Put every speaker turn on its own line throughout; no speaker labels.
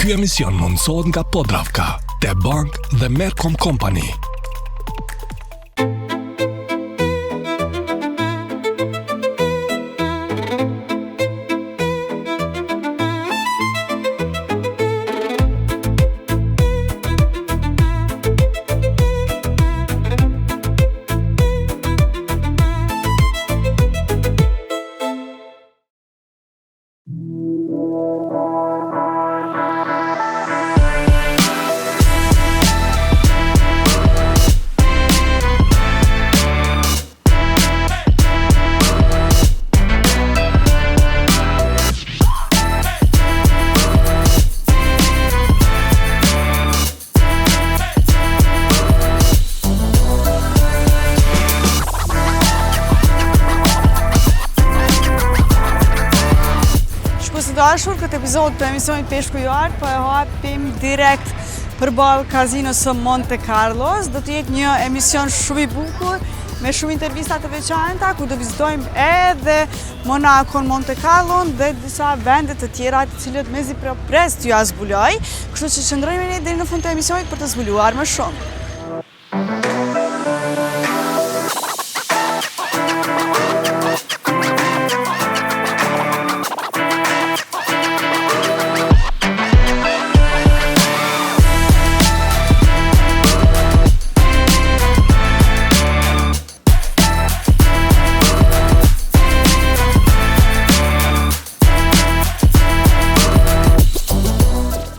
Ky emision mundësohet nga Podravka, The Bank dhe Mercom Company.
Dashur, këtë epizod të emisionit Peshku Juar, po e hapim direkt përballë kazinos së Monte Carlos. Do të jetë një emision shumë i bukur, me shumë intervista të veçanta, ku do vizitojmë edhe Monakon, Monte Carlon dhe disa vende të tjera të cilët mezi pres t'ju zbuloj. Kështu që qëndrojmë ne deri në fund të emisionit për të zbuluar më shumë.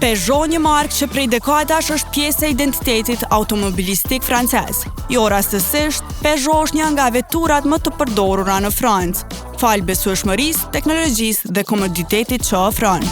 Peugeot, një markë që prej dekadash është pjesë e identitetit automobilistik francez. Jo rastësisht, Peugeot është një nga veturat më të përdorura në Francë, falë besueshmërisë, teknologjisë dhe komoditetit që ofron.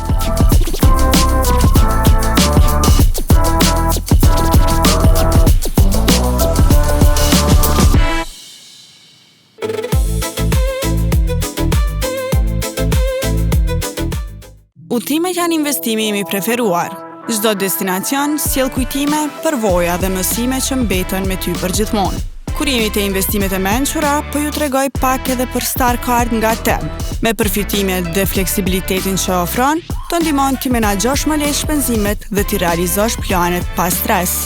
Udhëtimet janë investimi im i preferuar. Çdo destinacion sjell kujtime, përvoja dhe mësime që mbeten me ty përgjithmonë. Kur jemi te investimet e mençura, po ju tregoj pak edhe për Starcard nga TEB. Me përfitimet dhe fleksibilitetin që ofron, të ndihmon ti menaxhosh më lehtë shpenzimet dhe ti realizosh planet pa stres.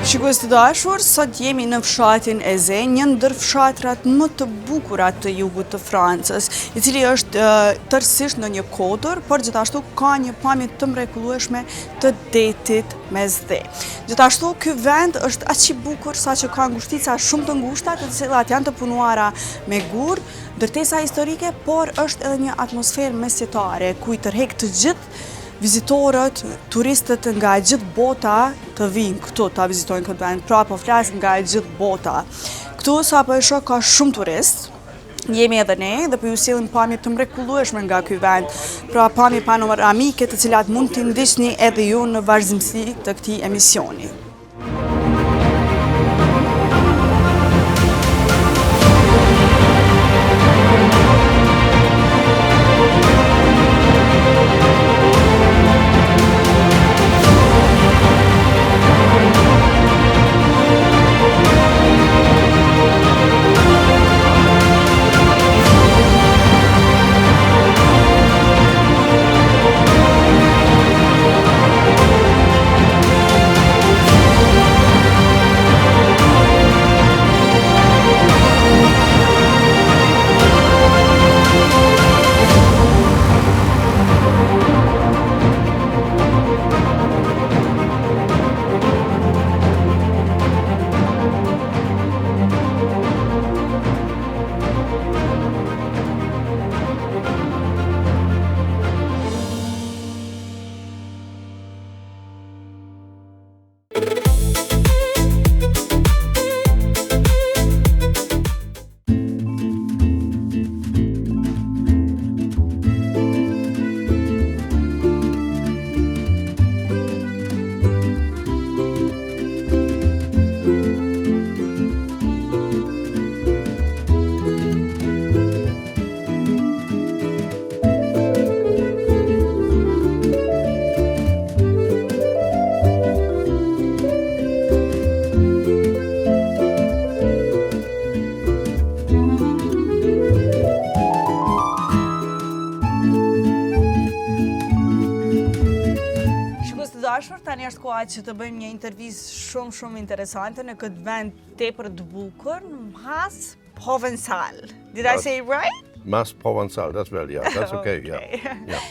Shikues të dashur, sot jemi në fshatin e Ze, një ndër fshatrat më të bukurat të jugut të Francës, i cili është tërësisht në një kodër, por gjithashtu ka një pamje të mrekullueshme të detit mes dhe. Gjithashtu, ky vend është aq i bukur sa që ka ngushtica shumë të ngushta, të cilat janë të punuara me gur, ndërtesa historike, por është edhe një atmosferë mesjetare, ku i tërheq të gjithë vizitorët, turistët nga gjithë bota të vinë këtu ta vizitojnë këtë vend. Pra po flas nga gjithë bota. Këtu sapo e shoh ka shumë turist. Jemi edhe ne dhe po ju sillim pamje të mrekullueshme nga ky vend. Pra pamje panoramike të cilat mund t'i ndiqni edhe ju në vazhdimsi të këtij emisioni. dashur, tani është koha që të bëjmë një intervistë shumë interesante në këtë vend tepër të bukur, në Mas Provençal. Did I say it right?
Mas Provençal, that's well, yeah, that's okay, yeah.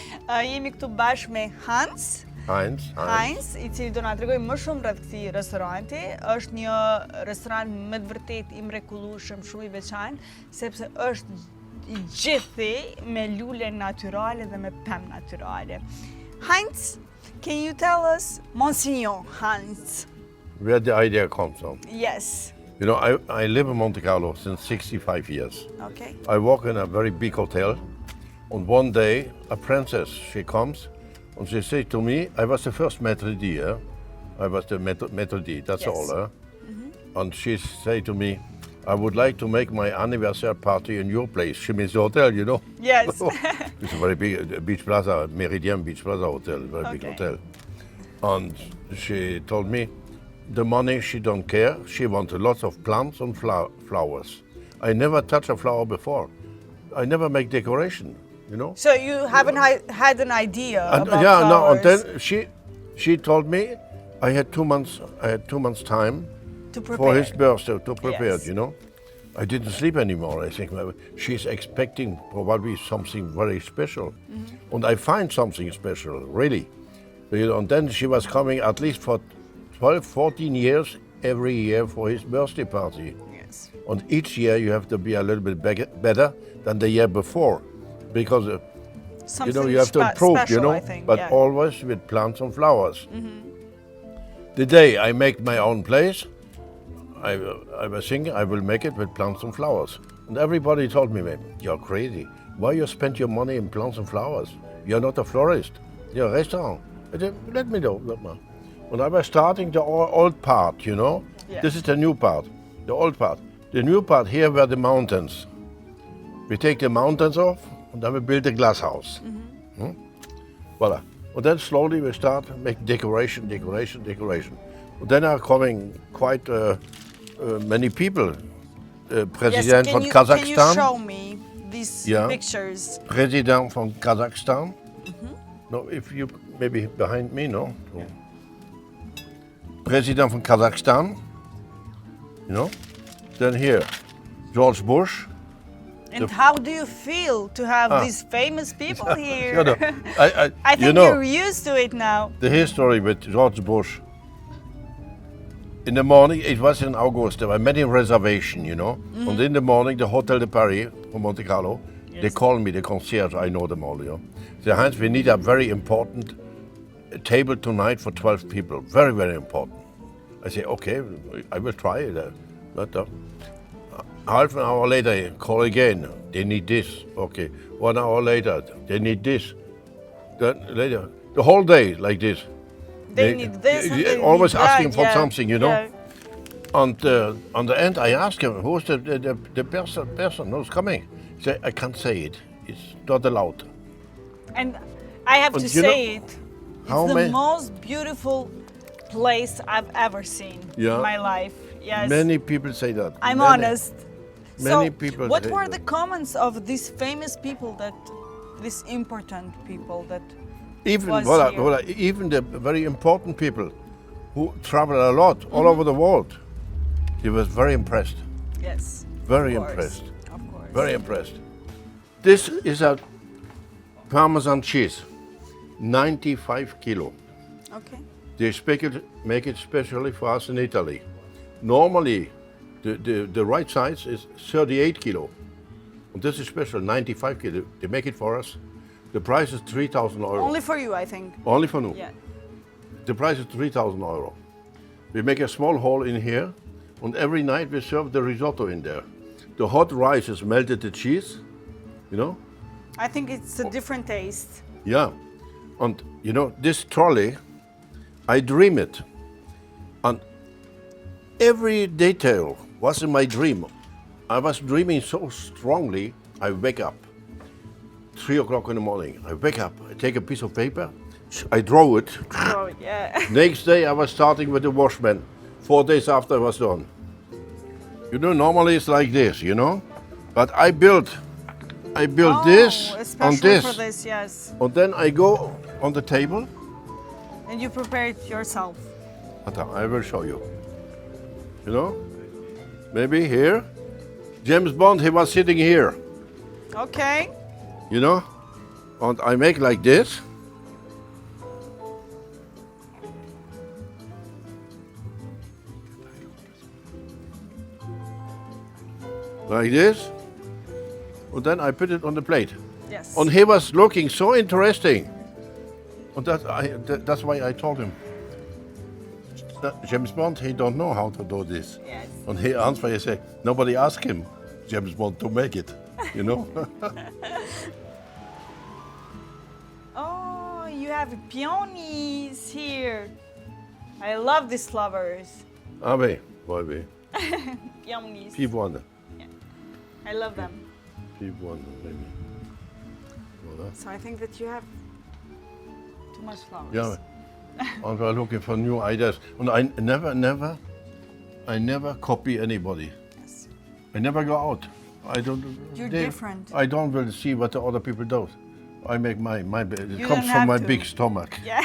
Jemi këtu bashkë me Hans, i cili do na tregoj më shumë rreth këtij restoranti. Është një restorant me të vërtetë i mrekullueshëm, shumë i veçantë, sepse është i gjithë me lule natyrale dhe me pemë natyrale. Heinz, can you tell us, Monsignor Hans?
Where the idea comes from.
Yes.
You know, I live in Monte Carlo since 65 years.
Okay.
I work in a very big hotel, and one day a princess, she comes, and she said to me, I was the first maître d', I was the maître d', that's
Yes.
all. And she said to me, I would like to make my anniversary party in your place. She means the hotel, you know?
Yes.
It's a very big Beach Plaza, Meridian Beach Plaza hotel, very big
Okay.
hotel. And she told me, the money she don't care, she wanted lots of plants and flowers. I never touched a flower before. I never make decoration, you know?
So you haven't had an idea
And,
about
yeah, no, and
flowers
then she told me I had 2 months time
to prepare.
for his birthday to prepare
Yes.
it, you know. I didn't sleep anymore. I think well, she's expecting probably something very special. And I find something special, really. You know, and then she was coming at least for 12, 14 years every year for his birthday party.
Yes.
And each year you have to be a little bit better than the year before. Because
Something
you know, you have to improve,
special,
you know,
I think,
but
yeah.
always with plants and flowers. The day I make my own place, I was thinking I will make it with plants and flowers. And everybody told me, man, you're crazy. Why you spend your money in plants and flowers? You're not a florist. You're a restaurant. I said, let me know. And I was starting the old part, you know.
Yeah.
This is the new part, the old part. The new part here were the mountains. We take the mountains off, and then we build a glass house. Voila. And then slowly we start make decoration. And then are coming quite many people. President from
Can you
Kazakhstan.
show me these
Yeah.
pictures?
President from Kazakhstan. No, if you maybe behind me, no. President from Kazakhstan. You know. Then here, George Bush.
And how do you feel to have these famous people here?
You know,
I
you
think
know,
you're used to it now.
the history with George Bush. In the morning, it was in August, there were many reservations, you know. And in the morning, the Hotel de Paris from Monte Carlo, they call me, the concierge, I know them all, you know. They say, Heinz, we need a very important table tonight for 12 people, very, very important. I say, okay, I will try it. But half an hour later, call again, they need this, okay. 1 hour later, they need this. Then later, the whole day like this.
They need this and they
always
need that,
asking for
yeah,
something, you know.
yeah.
And on the end, I ask him, who's the person who's coming? He said, I can't say it. It's not allowed.
And I have
But
to
you know,
say it.
how
It's the
many-
most beautiful place I've ever seen
Yeah.
in my life. Yes.
Many people say that.
I'm
Many.
honest.
Many
So,
people
what
say
were
that.
the comments of these famous people these important people that
Even,
was
voilà,
here?
voilà, even the very important people who travel a lot all over the world, he was very impressed.
Yes.
Very
of course,
impressed.
Of course.
Very impressed. This is a Parmesan cheese, 95 kilo.
Okay.
They make it specially for us in Italy. Normally, the right size is 38 kilo. And this is special, 95 kilo. They make it for us. The price is 3,000 euro.
Only for you, I think.
Only for nous.
Yeah.
The price is 3,000 euro. We make a small hole in here, and every night we serve the risotto in there. The hot rice is melted the cheese, you know?
I think it's a different taste.
Yeah. And, you know, this trolley, I dream it. And every detail was in my dream. I was dreaming so strongly, I wake up. 3 o'clock in the morning, I wake up, I take a piece of paper, I draw it.
Oh, yeah.
Next day I was starting with the washman. 4 days after I was done. You know, normally it's like this, you know? But I built this
especially
on this.
for this, yes.
And then I go on the table
And you prepare it yourself.
I will show you. You know? Maybe here. James Bond, he was sitting here.
Okay.
You know? And I make like this. Like this. And then I put it on the plate.
Yes.
And he was looking so interesting. And that's why I told him. James Bond, he don't know how to do this.
Yes.
And he answered, he said, nobody asked him, James Bond, to make it, you know?
Oh, you have peonies here. I love these flowers.
Ah oui, oui.
Peonies.
Pivoine.
I love them.
Pivoine, maybe. Voilà.
So I think that you have too much flowers.
Yeah. And we're looking for new ideas. And I never copy anybody.
Yes.
I never go out. I don't.
You're different.
I don't really see what the other people do. I make my it
You
comes
don't
from
have
my
to.
big stomach.
Yeah.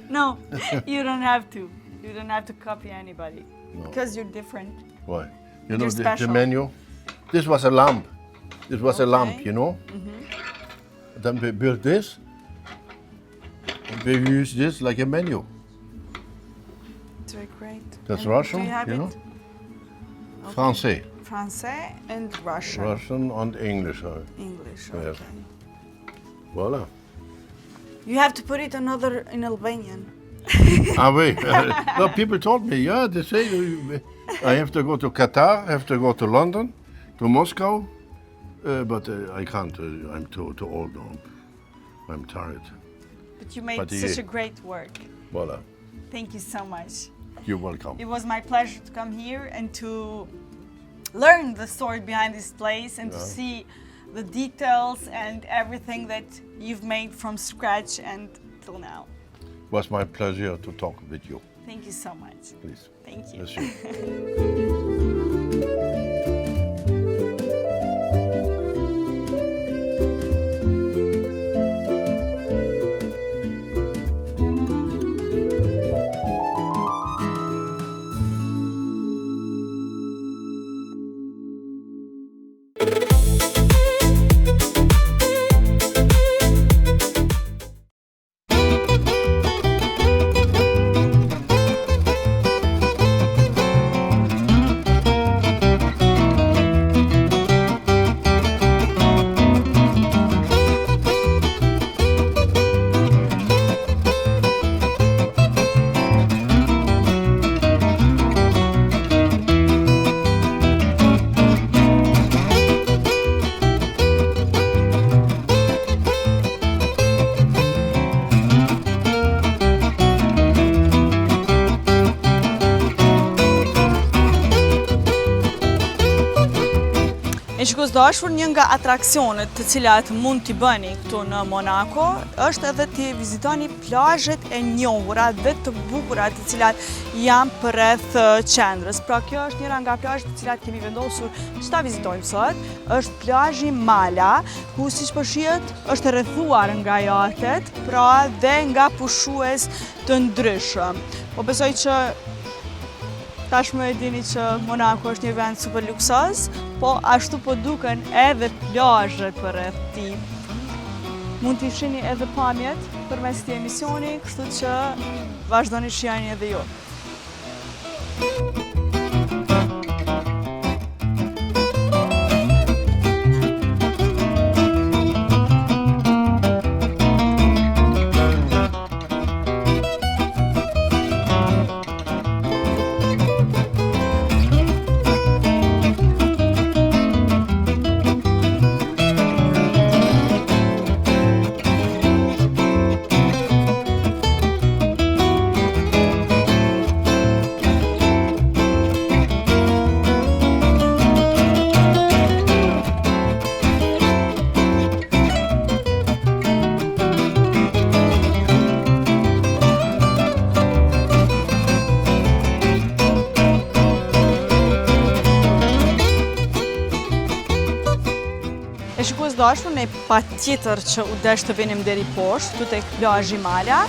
No, you don't have to. You don't have to copy anybody.
No.
Because you're different.
Why? You know
You're
the
special.
menu? This was a lamp. This was a lamp,
Okay.
you know? Mm-hmm. Then we built this. And we use this like a menu.
It's very great.
That's
And
Russian,
do you have
know?
it? Okay.
Francais.
Francais and Russian.
Russian and English.
English,
Yes.
okay.
Voilà.
You have to put it in Albanian.
Ah oui. No, people told me, yeah, they say I have to go to Qatar, I have to go to London, to Moscow, but I can't. I'm too old now. I'm tired.
But you made
But
such a great work.
Voilà.
Thank you so much.
You're welcome.
It was my pleasure to come here and to learn the story behind this place and to see the details and everything that you've made from scratch and till now.
It was my pleasure to talk with you.
Thank you so much.
Please.
Thank you.
Bless you.
E shikos dashur, një nga atraksionet të cilat mund t'i bëni këtu në Monaco është edhe t'i vizitoni plazhet e njohura dhe të bukura të cilat janë përreth qendrës. Pra kjo është njëra nga plazhet të cilat kemi vendosur që ta vizitojmë sot. Është plazhi Mala, ku siç po shihet është rrethuar nga jatet, pra dhe nga pushues të ndryshëm. Po besoj që tashmë e dini që Monaco është një vend super luksoz, po ashtu po duken edhe plazhet përreth tij. Mund t'i shihni edhe pamjet përmes këtij emisioni, kështu që vazhdoni shijani edhe ju. Shikues dashur, ne patjetër që u desh të vinim deri poshtë, këtu tek plazhi Mala,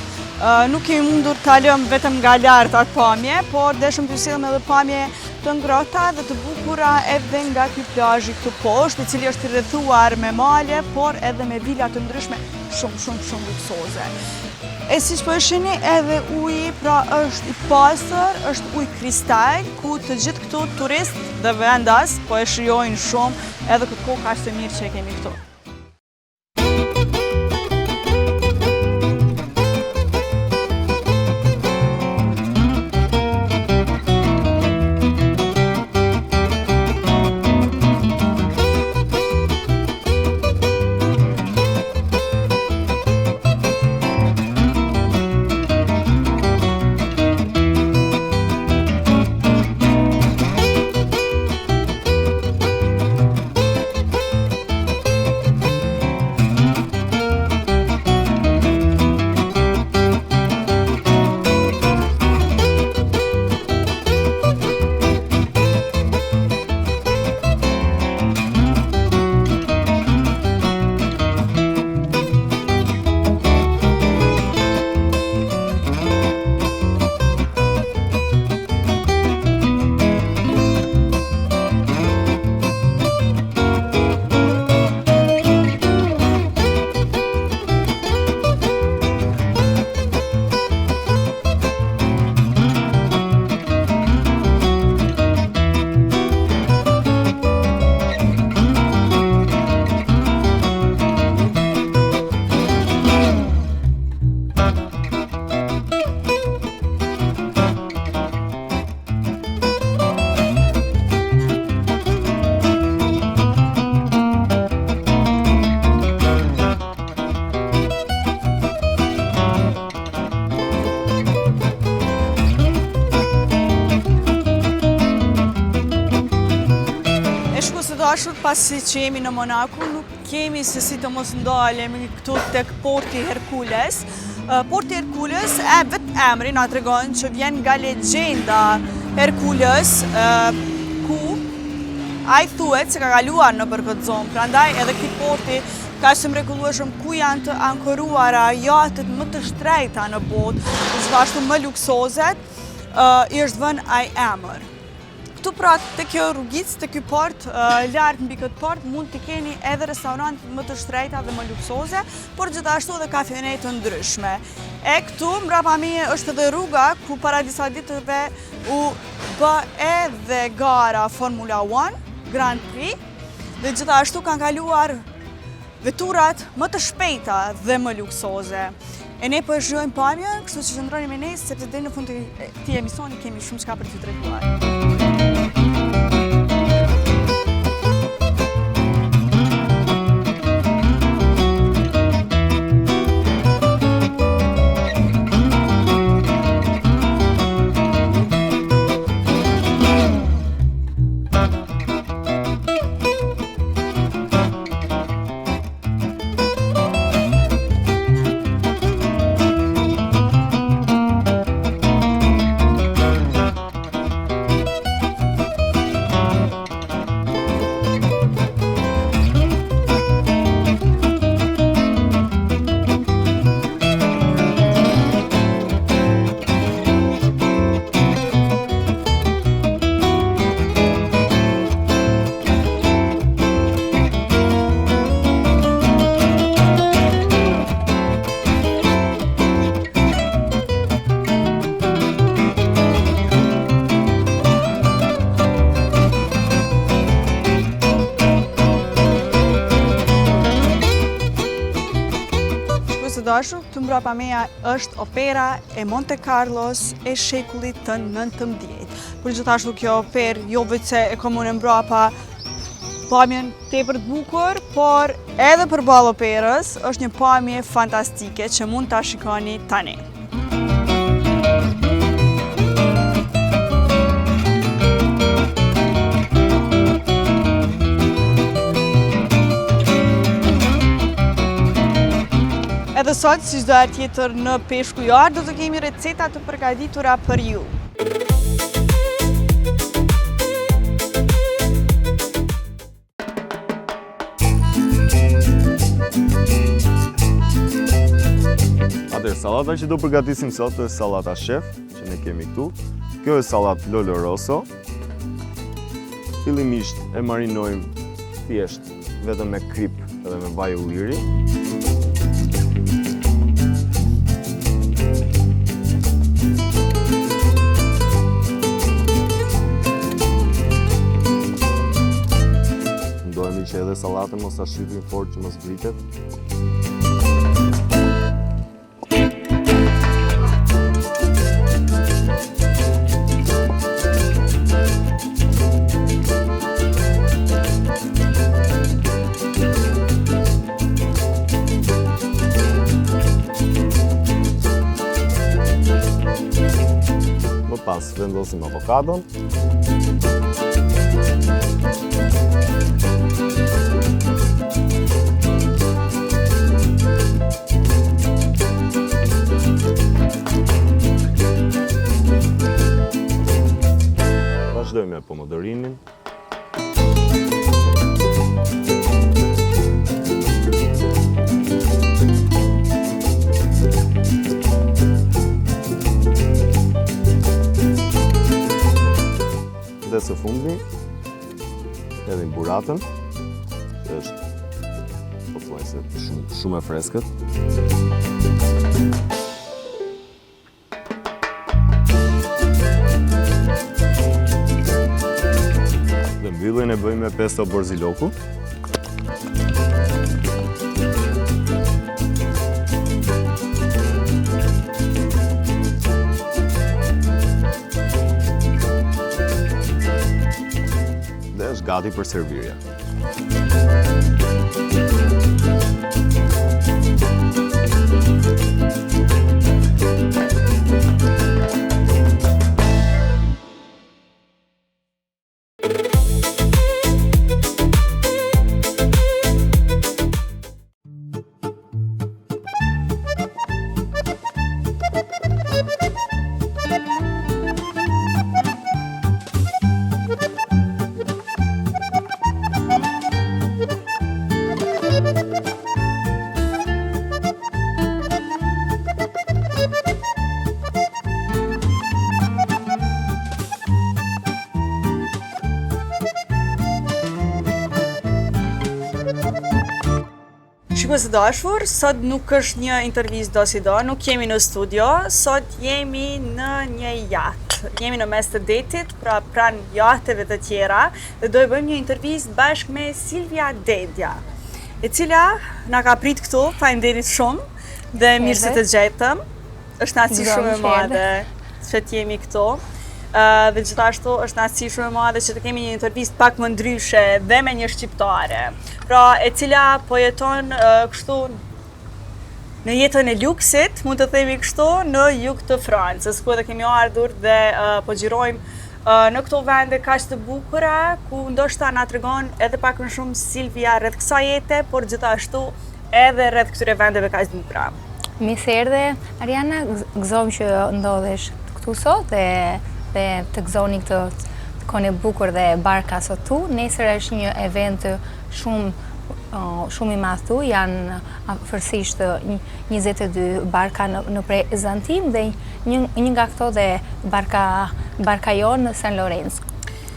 Nuk kemi mundur të lëmë vetëm nga lartë atë pamje, por deshëm të sillim edhe pamje të ngrohta dhe të bukura edhe nga ky plazhi këtu poshtë, i cili është i rrethuar me male, por edhe me vila të ndryshme shumë luksoze. E siç po e shihni, edhe uji pra është i pastër, është ujë kristal, ku të gjithë këtu turistë dhe vendas po e shijojnë shumë edhe këtë kohë kaq të mirë që e kemi këtu. Dashur, pasi që jemi në Monaku, nuk kemi se si të mos ndalemi këtu tek Porti Herkules. Porti Herkules, vetë emri na tregon që vjen nga legjenda Herkules, ku ai thuhet se ka kaluar nëpër këtë zonë. Prandaj edhe ky porti ka shumë mrekullueshëm, ku janë të ankoruara jatet më të shtrejta në botë, gjithashtu më luksozet, i është vënë ai emër. Këtu pra të kjo rrugicë, të ky port, lartë mbi këtë port, mund të keni edhe restorante më të shtrejta dhe më luksoze, por gjithashtu edhe kafene të ndryshme. E këtu, mbrapa meje është edhe rruga ku para disa ditëve u bë edhe gara Formula 1, Grand Prix, dhe gjithashtu kanë kaluar veturat më të shpejta dhe më luksoze. E ne po e shijojmë pamjen, kështu që qëndroni me ne, sepse deri në fund të këtij emisioni kemi shumë çka për t'ju treguar. Dashur, këtu mbrapa meja është opera e Monte Carlos e shekullit të 19. Por gjithashtu kjo operë jo vetëm e ka mundë mbrapa pamjen tepër të bukur, por edhe përballë operës është një pamje fantastike që mund ta shikoni tani. Edhe sot, si çdo herë tjetër në Peshku Jar, do të kemi receta të përgatitura për ju.
Sallata që do përgatisim sot është sallata shef, që ne kemi këtu. Kjo është sallatë Lolo Rosso. Fillimisht e marinojmë thjesht vetëm me krip edhe me vaj ulliri. Ndohemi që edhe sallatën mos ta shqipim fort që mos vritet. Pas vendosim avokadon. Vazhdojmë me pomodorimin. Dhe së fundi, edhe buratën, që është pothuajse shumë e freskët. Dhe mbylljen e bëjmë me pesto borziloku. Është gati për servirje.
Shikues të dashur, sot nuk është një intervistë do si do, nuk jemi në studio, sot jemi në një jaht. Jemi në mes të detit, pra pranë jahteve të tjera, dhe do e bëjmë një intervistë bashkë me Silvia Dedja, e cila na ka prit këtu, faleminderit shumë, dhe mirë se të gjetëm. Është naci shumë e madhe që t'jemi këtu. Dhe gjithashtu është naci shumë e madhe që të kemi një intervistë pak më ndryshe dhe me një shqiptare, pra e cila po jeton kështu në jetën e luksit, mund të themi kështu, në jug të Francës, ku edhe kemi ardhur dhe po xhirojmë në këto vende kaq të bukura, ku ndoshta na tregon edhe pak më shumë Silvia rreth kësaj jete, por gjithashtu edhe rreth këtyre vendeve kaq të bukura.
Mirë se erdhe, Ariana, gëzojmë që ndodhesh këtu sot dhe të gëzoni këtë kone bukur dhe barka sot tu. Nesër është një event shumë i madh tu, janë afërsisht 22 barka në prezantim dhe një nga këto dhe barka jonë në San Lorenzo.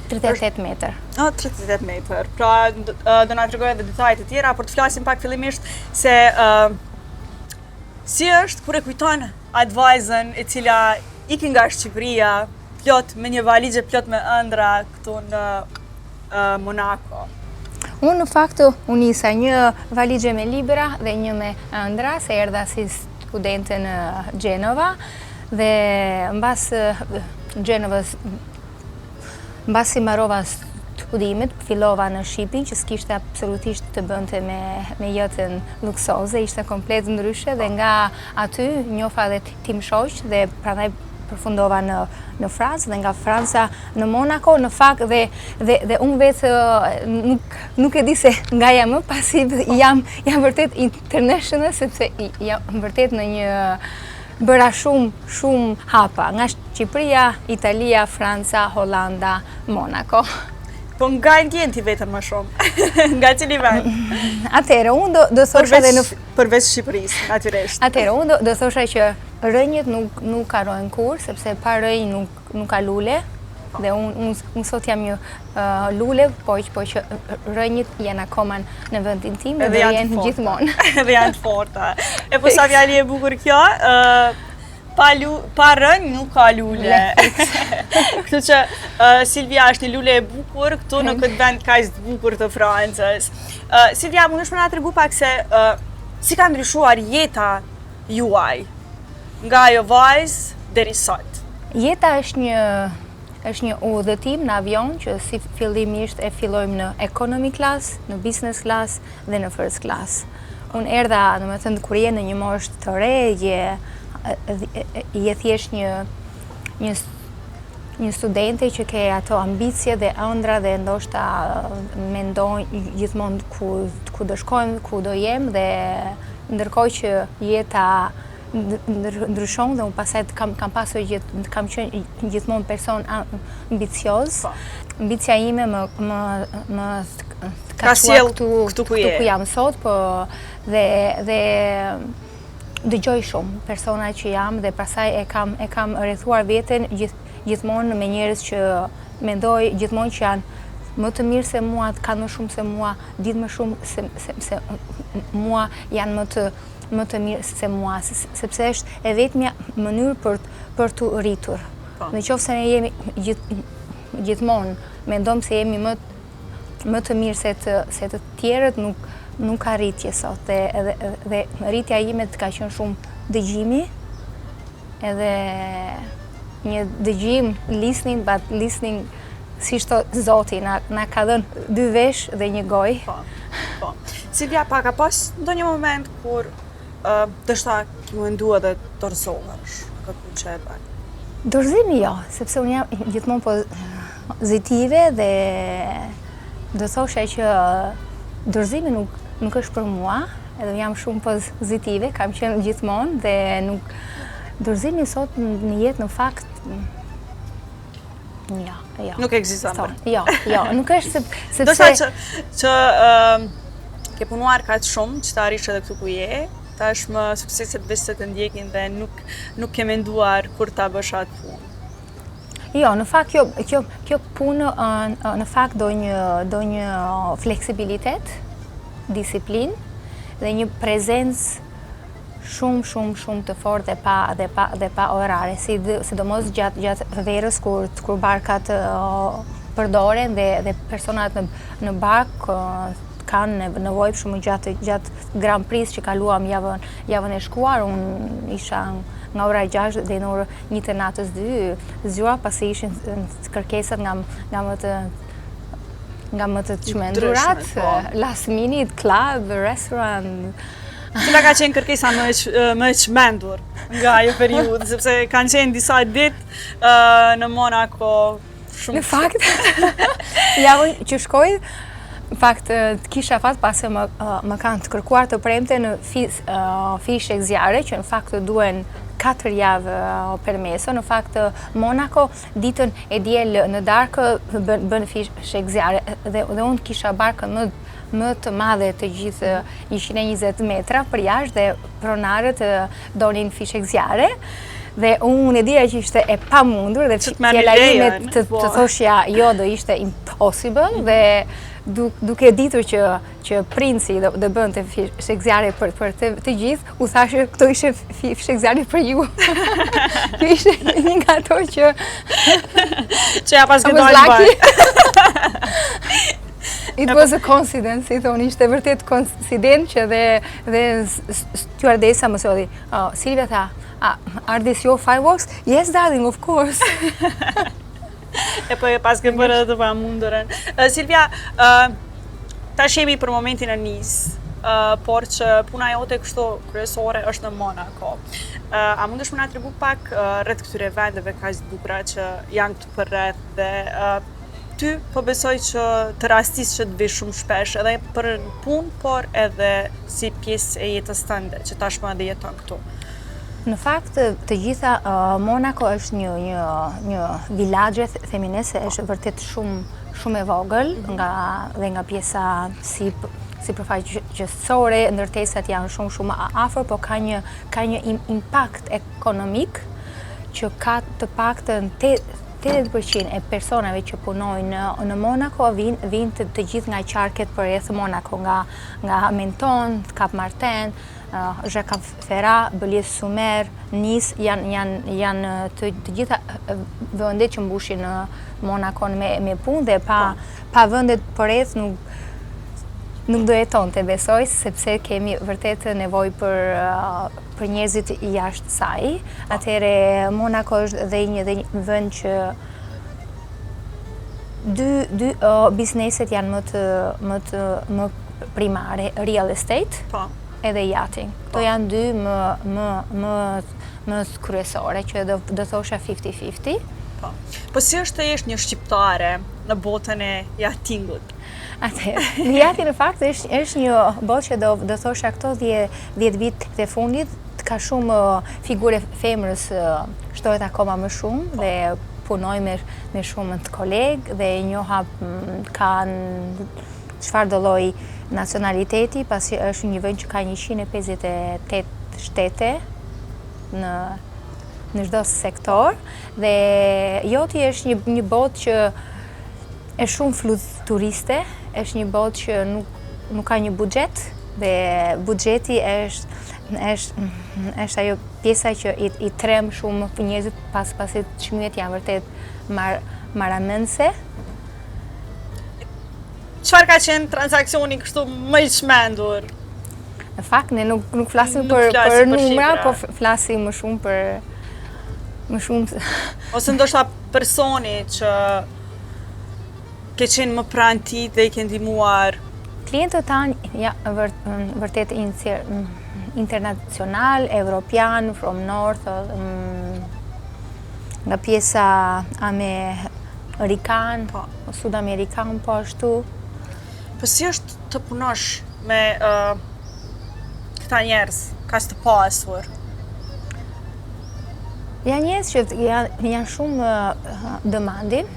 38 metër.
38 metër. Pra do na tregoj edhe detajet e tjera, por të flasim pak fillimisht se si është kur e kujton advisën e cila ikin nga Shqipëria plot me një valizhe plot me ëndra këtu në Monaco.
Unë në faktu unë nisa një valizhe me libra dhe një me ëndra, se erdha si studente në Gjenova dhe mbasi marrova studimit, fillova në Shqipin, që s'kishte absolutisht të bënte me jetën luksoze, ishte komplet ndryshe dhe nga aty njofa dhe tim shoq dhe prandaj përfundova në Francë dhe nga Franca në Monaco, në fakt dhe unë vetë nuk e di se nga jam më pasiv, jam vërtet international, sepse jam vërtet në një bëra shumë hapa, nga Shqipëria, Italia, Franca, Holanda, Monaco.
Po nga ndjen ti vetën më shumë? Nga cili vend?
Atëherë, unë do thosha edhe në...
Përveç Shqipërisë, natyrisht.
Atëherë, unë do thosha që rënjët nuk karojnë kur, sepse pa rënj nuk ka lule. Dhe unë sot jam një lule, po që rënjët janë akoma në vendin tim dhe janë gjithmonë.
Edhe janë të forta. E po sa fjali e bukur kjo, pa rënj nuk ka lule. Kështu që Silvia është një lule e bukur këtu në këtë vend kaq të bukur të Francës. Silvia, mundesh më na tregu pak se si ka ndryshuar jeta juaj nga ajo vajzë deri sot?
Jeta është një udhëtim në avion që si fillimisht e fillojmë në economy class, në business class dhe në first class. Unë erdha, domethënë kur je në një moshë të re, je thjesht një studente që ke ato ambicie dhe ëndra dhe ndoshta mendon gjithmonë ku do shkojmë, ku do jem dhe ndërkohë që jeta ndryshon dhe unë pasaj kam qenë gjithmonë person ambicioz. Ambicia ime më ka sjell këtu ku jam sot, po dhe dëgjoj shumë persona që jam dhe pasaj e kam rrethuar veten gjithmonë me njerëz që mendoj gjithmonë që janë më të mirë se mua, kanë më shumë se mua, ditë më shumë se mua, janë më të mirë se mua, sepse është e vetmja mënyrë për të rritur. Në qoftë se ne jemi gjithmonë, mendojmë se jemi më të mirë se të tjerët, nuk ka rritje sot. Dhe rritja ime të ka qenë shumë dëgjimi, edhe një dëgjim, listening, but listening si shto Zoti, na ka dhënë 2 vesh dhe 1 gojë.
Po. Silvia, pa ka pas ndonjë moment kur dështa ki mendua dhe dorëzohesh këtë që e bën?
Dorëzimi jo, sepse unë jam gjithmonë pozitive dhe do thosha që dorëzimi nuk është për mua, edhe jam shumë pozitive, kam qenë gjithmonë dhe dorëzimi sot në jetë në fakt jo.
Nuk ekziston.
Jo, nuk është sepse...
Doshta që ke punuar kaq shumë që të arrish edhe këtu ku je, tashmë sukseset veç se të ndjekin dhe nuk ke menduar kur ta bësh atë punë.
Jo, në fakt kjo punë në fakt do një fleksibilitet, disiplinë dhe një prezencë shumë të fortë dhe pa orare, sidomos gjatë verës kur barkat përdoren dhe personat në bark kanë nevojë shumë gjatë Grand Prix që kaluam javën e shkuar, unë isha nga ora 6 dhe në orë 1 të natës 2 zgjuar pasi ishin kërkesat nga më të çmendurat, last minute, club, restaurant.
Cila ka qenë kërkesa më e çmendur nga ajo periudhë, sepse kanë qenë disa ditë në Monaco shumë.
Në fakt, javën që shkoj, në fakt të kisha fat pasi më kanë të kërkuar të premte në fishek zjarre, që në fakt duen 4 javë permeso. Në fakt Monaco ditën e diel në darkë bën fishek zjarre dhe unë kisha barkën më të madhe të gjithë 120 metra për jashtë dhe pronarët donin fishek zjarre. Dhe unë e dira që ishte e pamundur dhe fjala ime të thoshja jo do ishte impossible dhe duke ditur që princi do bënte fishek zjarre për të gjithë, u thashë këto ishe fishek zjarre për ju. Kjo ishte një nga ato që
ja pas gëdojnë baj.
It was a coincidence, i thonë, ishte vërtet coincident që dhe stewardesa më thodi, Silvia tha, are these your fireworks? Yes, darling, of course.
E po e pas ke bërë edhe të pamundurën. Silvia, tash jemi për momentin e Nice, por që puna jote kështu kryesore është në Monaco. A mundesh më na tregu pak rreth këtyre vendeve kaq të bukura që janë këtu përreth dhe ty po besoj që të rastis që të vish shumë shpesh edhe për punë, por edhe si pjesë e jetës tënde që tashmë edhe jeton këtu.
Në fakt, të gjitha Monaco është një vilazhe, themi ne se është vërtet shumë e vogël dhe nga pjesa si përfaqësore, ndërtesat janë shumë afër, por ka një impakt ekonomik që ka të paktën 80% e personave që punojnë në Monaco vinë të gjithë nga qarket përreth Monaco, nga Menton, Cap Martin, Jacques Ferrat, Bëlies-sur-Mer, Nice, janë të gjitha vendet që mbushin në Monaco me punë dhe pa vendet përreth nuk do jetonte, besoj, sepse kemi vërtet nevojë për njerëzit jashtë saj. Atëherë Monaco është dhe një vend që dy bizneset janë më primare, real estate edhe yachting. Këto janë dy më kryesore, që do thosha 50-50.
Po si është të jesh një shqiptare në botën e yachtingut?
Atëherë, yachti në fakt është një botë që do thosha këto 10 vit të fundit, ka shumë figure femrës shtohet akoma më shumë dhe punoj me shumë të kolegë dhe njoha kanë çfarë do lloj nacionaliteti, pasi është një vend që ka 158 shtete në çdo sektor dhe joti është një botë që është shumë fluturiste, është një botë që nuk ka një buxhet dhe buxheti është ajo pjesa që i trem shumë për njerëzit pasi çmimet janë vërtet maramendse.
Çfarë ka qenë transaksioni kështu më i çmendur?
Në fakt ne nuk flasim për numra, po flasim më shumë
ose ndoshta personi që ke qenë më pranë ti dhe i ke ndihmuar.
Klientët tanë vërtet internacional, europian, from north, nga pjesa amerikan, sud-amerikan po ashtu.
Po si është të punosh me këta njerëz, kaq të pasur?
Janë njerëz që janë shumë demanding,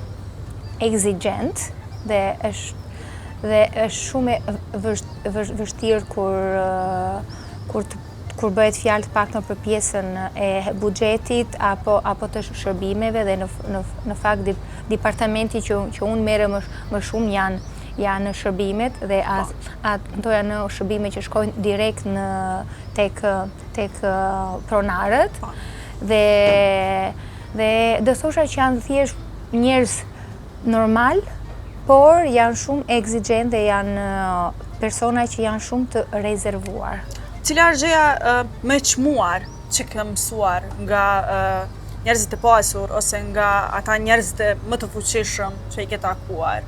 exigent dhe është shumë vështirë kur bëhet fjalë të paktën për pjesën e buxhetit apo të shërbimeve dhe në fakt departamenti që unë merrem më shumë janë shërbimet dhe ato janë shërbime që shkojnë direkt tek pronarët dhe do thosha që janë thjesht njerëz normal, por janë shumë exigent dhe janë persona që janë shumë të rezervuar.
Cila është gjëja më e çmuar që ke mësuar nga njerëzit e pasur ose nga ata njerëzit më të fuqishëm që i ke takuar?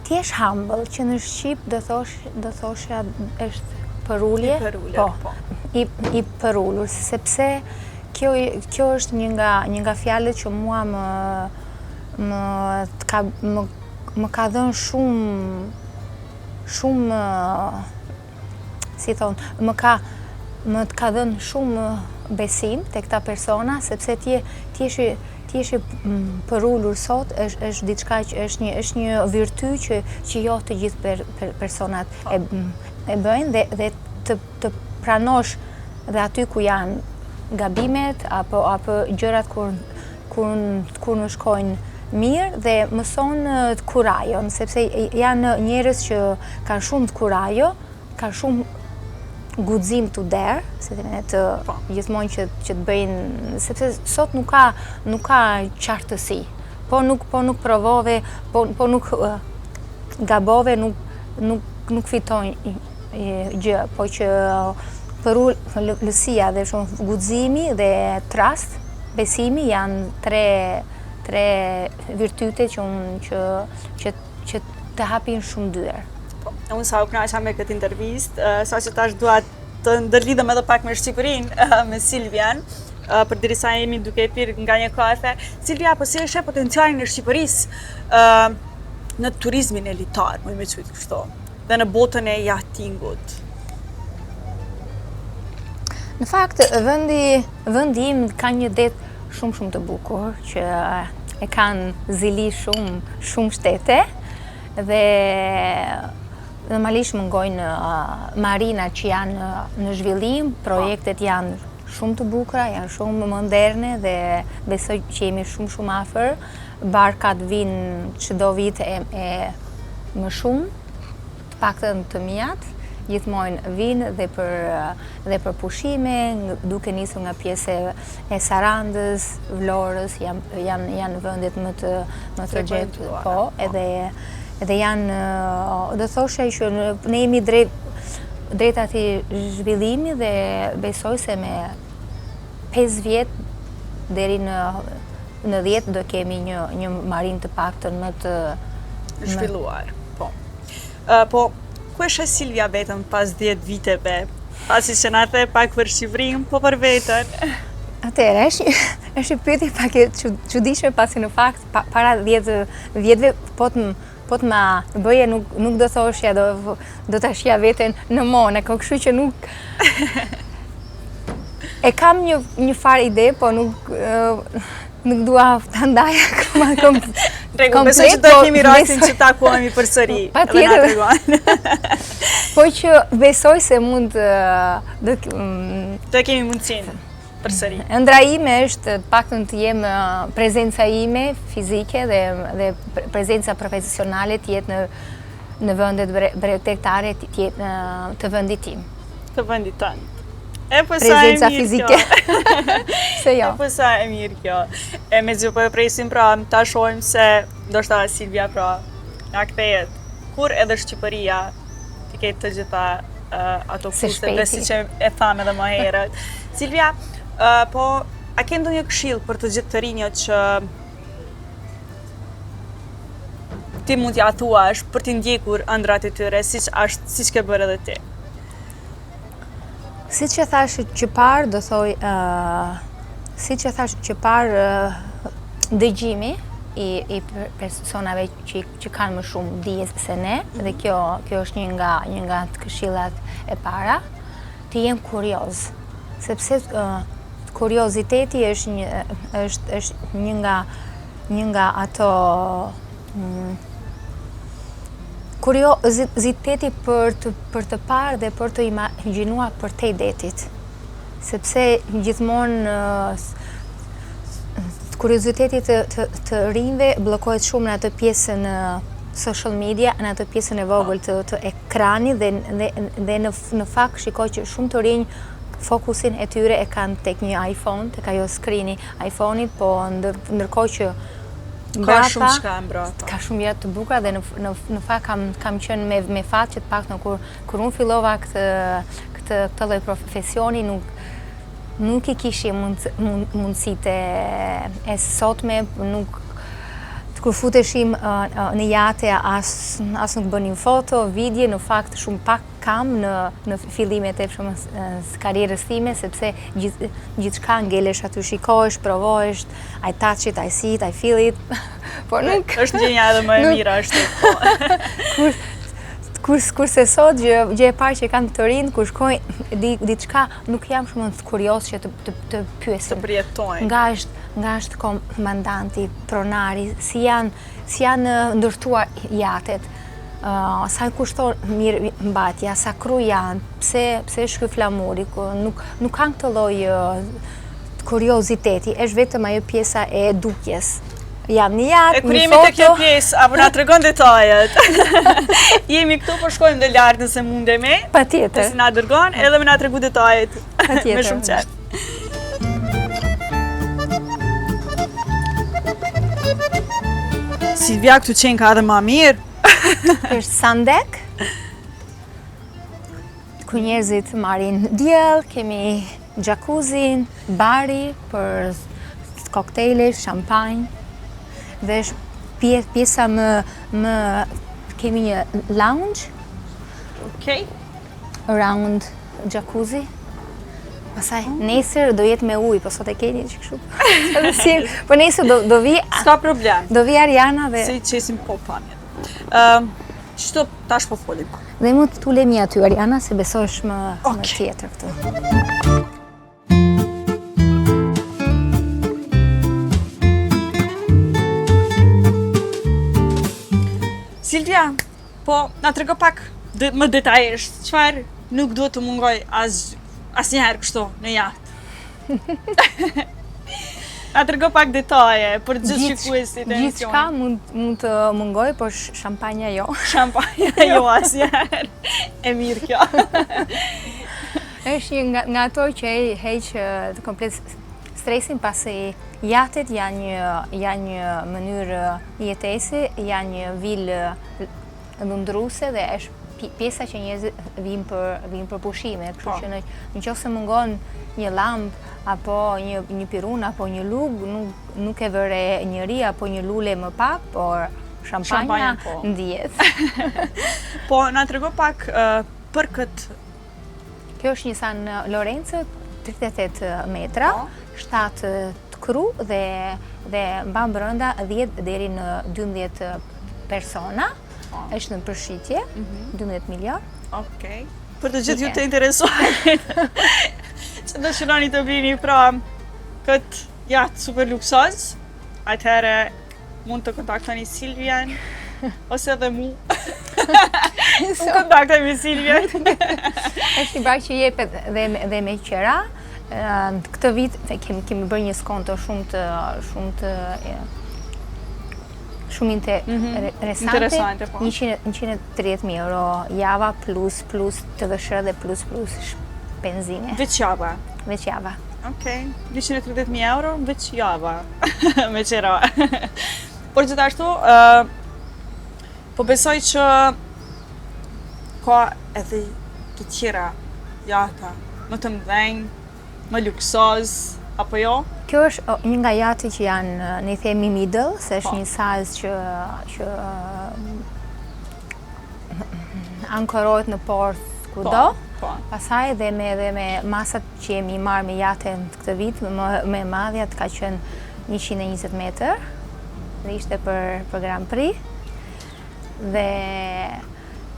Ti je humble, që në shqip do thosha është përulje. Po. I përullur, sepse kjo është një nga fjalët që mua më ka dhënë shumë si thonë, më ka dhënë shumë besim te këta persona, sepse ti je përullur sot është diçka që është një virty që jo të gjithë personat e bëjnë dhe të pranosh dhe aty ku janë gabimet apo gjërat kur në shkojnë mirë dhe mëson të kurajon, sepse janë njerëz që kanë shumë të kurajo, kanë shumë guxim to dare, të gjithmonë që të bëjnë, sepse sot nuk ka qartësi, po nuk provove, po nuk gabove, nuk fiton gjë, po që përullësia dhe shumë guximi dhe trust, besimi janë tre virtyte që të hapin shumë dyer.
Unë sa u kënaqa me këtë intervistë, sa që tash dua të ndërlidhem edhe pak me Shqipërinë, me Silvian, përderisa jemi duke pirë nga një kafe. Silvia, po si e sheh potencialin e Shqipërisë në turizmin elitar, më me thujt kështu, dhe në botën e yachtingut?
Në fakt, vendi im ka një det shumë të bukur, që e kanë zili shumë shtete, dhe normalisht mungojnë marina që janë në zhvillim, projektet janë shumë të bukura, janë shumë moderne dhe besoj që jemi shumë afër. Barkat vinë çdo vit e më shumë, të paktën të mijat, gjithmonë vinë dhe për pushime, duke nisur nga pjesë e Sarandës, Vlorës, janë vendet më të gjetur, po, edhe janë, do thosha që ne jemi drejt atij zhvillimi dhe besoj se me 5 vjet deri në 10 do kemi një marinë të paktën më të
zhvilluar. Po. Po, ku e sheh Silvia vetëm pas 10 viteve? Pasi që na the pak për Shqipërinë, po për veten.
Atëherë, është pyetje pak e çuditshme, pasi në fakt para 10 vjetëve po të ma bëje nuk do thoshja do ta shija veten në Monako, kështu që nuk e kam një farë ide, po nuk dua ta ndaj komplet.
Besoj që do kemi rastin që takohemi përsëri.
Patjetër. Po që besoj se mund
do kemi mundësinë përsëri.
Ëndra ime është të paktën të jem prezenca ime fizike dhe prezenca profesionale të jetë në vendet brevetare të vendit tim.
Të vendit tënd. E po sa e
prezenca
mirë
fizike. Se jo.
E po sa e mirë kjo. E me që po e presim pra, ta shohim se ndoshta Silvia pra na kthehet kur edhe Shqipëria të ketë të gjitha ato kushte, si që e tham edhe më herët. Silvia, po a ke ndonjë këshill për të gjithë të rinjët që ti mund t'ja thuash për t'i ndjekur ëndrat e tyre, siç ke bërë edhe ti?
Siç e thash që parë, do thoj, siç e thash që parë, dëgjimi i personave që kanë më shumë dije se ne, dhe kjo është një nga të këshillat e para, të jem kurioz, sepse kurioziteti është një nga ato kurioziteti për të parë dhe për të imagjinuar për te detit. Sepse gjithmonë kurioziteti të rinjve bllokohet shumë në atë pjesën social media, në atë pjesën e vogël të ekranit dhe në fakt shikoj që shumë të rinj fokusin e tyre e kanë tek një iPhone, tek ajo skrini iPhone-it, po ndërkohë që
ka shumë çka mbrapa.
Ka shumë gjëra të bukura dhe në fakt kam qenë me fat që të paktën kur unë fillova këtë lloj profesioni nuk i kishim mundësitë e sotme, nuk kur futeshim në jate as nuk bënim foto, video, në fakt shumë pak kam në fillimet e karrierës time, sepse gjithçka ngelesh aty, shikohesh, provohesh, I touch it, I see it, I feel it. Por nuk
është gjëja edhe më e mira ashtu.
Kurse sot gjë e parë që kanë të rinë, kur shkojnë diçka, nuk jam shumë të kurioz që të pyesim.
Të përjetojnë.
Nga është komandanti, pronari, si janë ndërtuar jatet, sa kushton mirë mbatja, sa kru janë, pse është ky flamuri, nuk kanë këtë lloj kurioziteti, është vetëm ajo pjesa e dukjes. Jam një jatë, një foto.
E kur jemi të kjo pjesë, apo na tregon detajet. Jemi këtu, por shkojmë dhe lartë nëse mundemi.
Patjetër.
Nëse na dërgon, edhe me na tregu detajet.
Patjetër.
Me shumë qejf. Silvia, këtu qenë ka edhe ma mirë.
Është Sandek, ku njerëzit marrin diell, kemi jacuzzin, bari për koktejle, shampanjë, dhe është pjesa më kemi një lounge,
Okej.
around jacuzzi. Pastaj nesër do jetë me ujë, po sot e keni që kështu. Po nesër do vi.
S'ka problem.
Do vi Ariana dhe
Se i qesim po pamjet. Qështu tash po folim?
dhe mund të tulemi aty Ariana, se besoj është më tjetër këtu.
Silvia, po na trego pak më detajisht, çfarë nuk duhet të mungoj asnjëherë kështu në jahtë. Na trego pak detaje për gjithë shikuesit e emisionit.
Gjithçka mund të mungoj, por shampanja jo.
Shampanja jo asnjëherë. E mirë kjo.
Është një nga ato që heq të komplet stresin, pasi jahtet janë një mënyrë jetesi, janë një vilë lundruese dhe është pjesa që njerëzit vinë për pushime. Kështu që nëse mungon një lamp apo një pirun apo një lug, nuk e vëre njëri apo një lule më pak, por shampanja ndihet.
Po na trego pak për këtë.
Kjo është një San Lorenzo, 38 metra, 7 të kru dhe mban brenda 10 deri në 12 persona. Është në përshitje, 12 milion.
Okej. Për të gjithë ju të interesuarit që dëshironi të vini pra këtë jaht super luksoz, atëherë mund të kontaktoni Silvian ose edhe mu. Unë kontaktoj me Silvian.
Është një brak që jepet dhe me qera. Këtë vit kemi bërë një skonto shumë interesante, 130.000 euro java plus të vëshërë dhe plus benzine.
Veç java?
Veç java.
Okej, 130.000 euro veç java, me qera. Por gjithashtu, po besoj që ka edhe të tjera jahta, më të mdhenjë, më luksoz, apo jo?
Kjo është një nga jahtet që janë, ne themi middle, se është një size që ankorohet në port kudo. Pastaj dhe me masat që jemi marrë me jahten këtë vit, me madhja ka qenë 120 metër, dhe ishte për Grand Prix. Dhe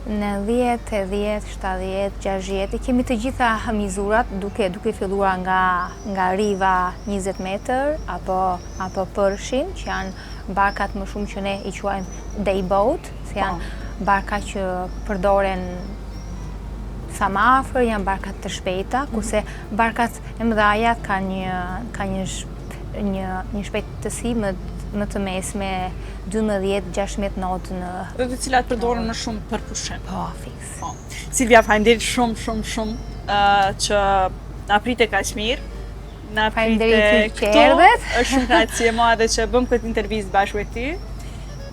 në 10, 10, 70, 60, i kemi të gjitha mizurat duke filluar nga riva 20 metër apo përshin, që janë barkat më shumë që ne i quajmë day boat, se janë barka që përdoren sa më afër, janë barkat të shpejta, kurse barkat e mëdhaja ka një shpejtësi më të mesme, 12-16 knotë në...
Dhe të cilat përdoren më shumë për pushim.
Po, fiks.
Silvia, faleminderit shumë që na prite kaq mirë. Na prite këtu. Është shumë kënaqësi e madhe që bëm këtë intervistë bashkë me ty.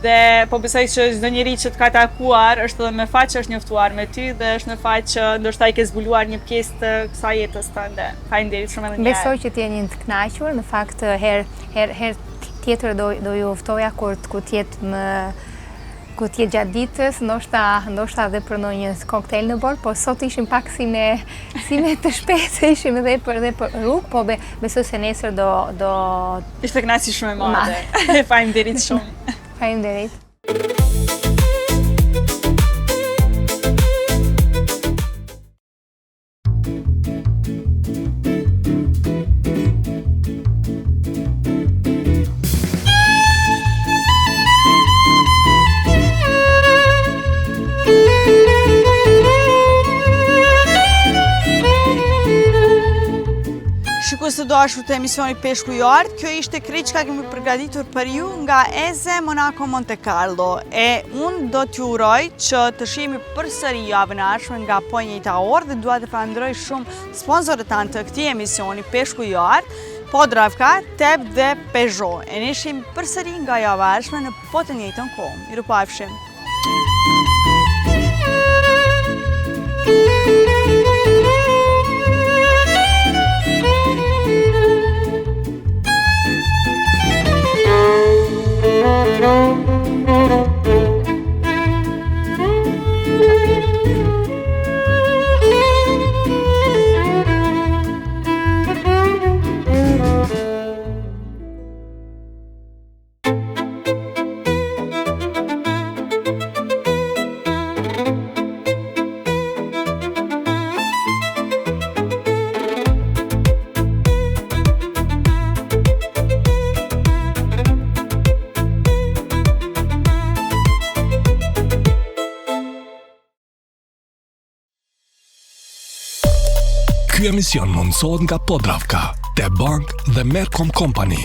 Dhe po besoj që çdo njeri që të ka takuar është edhe me fat që është njoftuar me ty dhe është me fat që ndoshta i ke zbuluar një pjesë të kësaj jetës tënde. Faleminderit shumë edhe një herë.
Besoj që të jeni të kënaqur, në fakt herë tjetër do ju ftoja kur t'jetë gjatë ditës, ndoshta dhe për ndonjë koktejl në bord, po sot ishim pak si me të shpejtë, ishim edhe për rrugë, po besoj se nesër do...
Ishte kënaqësi shumë e madhe. Faleminderit shumë.
Faleminderit.
Shikues të dashur të emisionit Peshku i Art, kjo ishte krejt çka kemi përgatitur për ju nga Eze Monaco Monte Carlo. E unë do t'ju uroj që të shihemi përsëri javën e ardhshme nga po njëjta orë dhe dua të falenderoj shumë sponsorët tanë të këtij emisioni Peshku i Art, Podravka, Tep dhe Peugeot. E ne shihemi përsëri nga java e ardhshme në po të njëjtën kohë. Mirupafshim.
Ky emision mundësohet nga Podravka, Te Bank dhe Mercom Company.